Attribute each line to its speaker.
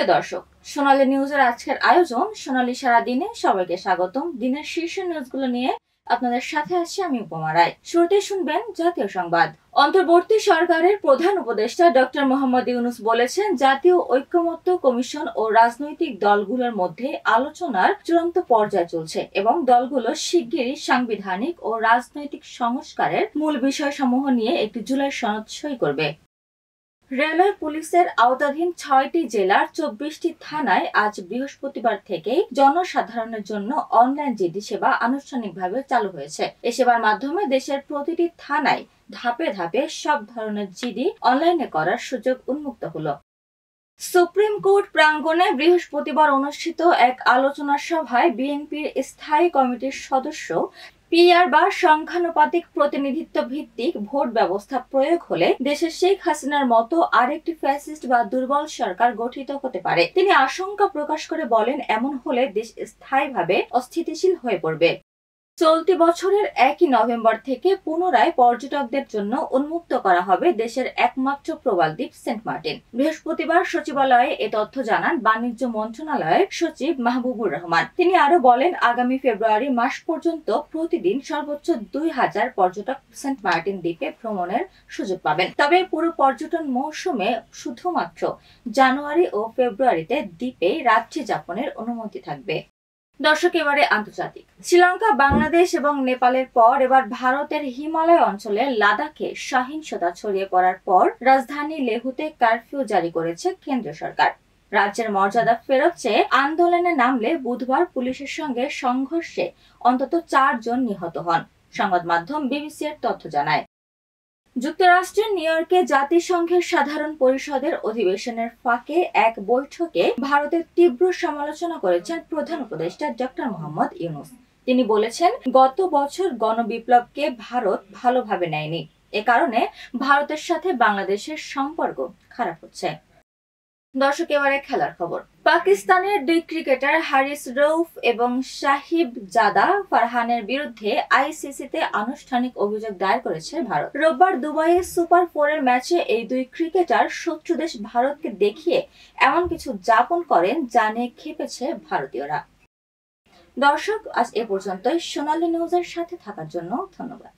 Speaker 1: প্রিয় দর্শক, সোনালী নিউজের আজকের আয়োজন সোনালী সারাদিনে সবাইকে স্বাগতম। দিনের শীর্ষ নিউজগুলো নিয়ে আপনাদের সাথে আছি আমি উপমা রায়। শুরুতে শুনবেন জাতীয় সংবাদ। অন্তর্বর্তী সরকারের প্রধান উপদেষ্টা ডক্টর মোহাম্মদ ইউনূস বলেছেন, জাতীয় ঐকমত্য কমিশন ও রাজনৈতিক দলগুলোর মধ্যে আলোচনার চূড়ান্ত পর্যায়ে চলছে এবং দলগুলো শিগগিরই সাংবিধানিক ও রাজনৈতিক সংস্কারের মূল বিষয়সমূহ নিয়ে একটি জুলাই সনদ সই করবে। রেলওয়ে পুলিশের আওতাধীন ৬টি জেলার ২৪টি থানায় আজ বৃহস্পতিবার থেকে জনসাধারণের জন্য অনলাইন জিডি সেবা আনুষ্ঠানিকভাবে চালু হয়েছে। এ সেবার মাধ্যমে দেশের প্রতিটি থানায় ধাপে ধাপে সব ধরনের জিডি অনলাইনে করার সুযোগ উন্মুক্ত হলো। সুপ্রিম কোর্ট প্রাঙ্গণে বৃহস্পতিবার অনুষ্ঠিত এক আলোচনা সভায় বিএনপির স্থায়ী কমিটির সদস্য পিআর বা সংখ্যানুপাতিক প্রতিনিধিত্ব ভিত্তিক ভোট ব্যবস্থা প্রয়োগ হলে দেশে শেখ হাসিনার মতো আরেকটি ফ্যাসিস্ট বা দুর্বল সরকার গঠিত হতে পারে। তিনি আশঙ্কা প্রকাশ করে বলেন, এমন হলে দেশ স্থায়ীভাবে অস্থিতিশীল হয়ে পড়বে। চলতি বছরের ১ নভেম্বর থেকে পুনরায় পর্যটকদের জন্য উন্মুক্ত করা হবে দেশের একমাত্র প্রবাল দ্বীপ সেন্ট মার্টিন। বৃহস্পতিবার সচিবালয়ে এ তথ্য জানান বাণিজ্য মন্ত্রণালয়ের সচিব মাহবুবুর রহমান। তিনি আরো বলেন, আগামী ফেব্রুয়ারি মাস পর্যন্ত প্রতিদিন সর্বোচ্চ ২,০০০ পর্যটক সেন্ট মার্টিন দ্বীপে ভ্রমণের সুযোগ পাবেন। তবে পুরো পর্যটন মৌসুমে শুধুমাত্র জানুয়ারি ও ফেব্রুয়ারিতে দ্বীপে রাত্রি যাপনের অনুমতি থাকবে। দর্শক, এবারে আন্তর্জাতিক। শ্রীলঙ্কা, বাংলাদেশ এবং নেপালের পর এবার ভারতের হিমালয় অঞ্চলে লাদাখে সহিংসতা ছড়িয়ে পড়ার পর রাজধানী লেহুতে কারফিউ জারি করেছে কেন্দ্র সরকার। রাজ্যের মর্যাদা ফেরত চেয়ে আন্দোলনে নামলে বুধবার পুলিশের সঙ্গে সংঘর্ষে অন্তত ৪ জন নিহত হন, সংবাদ মাধ্যম বিবিসি এর তথ্য জানায়। যুক্তরাষ্ট্রের নিউ ইয়র্কে জাতিসংঘের সাধারণ পরিষদের অধিবেশনের ফাঁকে এক বৈঠকে ভারতের তীব্র সমালোচনা করেছেন প্রধান উপদেষ্টা ডক্টর মোহাম্মদ ইউনূস। তিনি বলেছেন, গত বছর গণবিপ্লবকে ভারত ভালোভাবে নেয়নি, এ কারণে ভারতের সাথে বাংলাদেশের সম্পর্ক খারাপ হচ্ছে। দর্শক, এবারে খেলার খবর। পাকিস্তানের ২ ক্রিকেটার হারিস রউফ এবং সাহিব জাদা ফারহানের বিরুদ্ধে আইসিসিতে আনুষ্ঠানিক অভিযোগ দায়ের করেছে ভারত। রোববার দুবাইয়ে সুপার 4-এর ম্যাচে এই ২ ক্রিকেটার শত্রু দেশ ভারতকে দেখিয়ে এমন কিছু যাপন করেন যা নিয়ে ক্ষেপেছে ভারতীয়রা। দর্শক, আজ এ পর্যন্তই। সোনালী নিউজের সাথে থাকার জন্য ধন্যবাদ।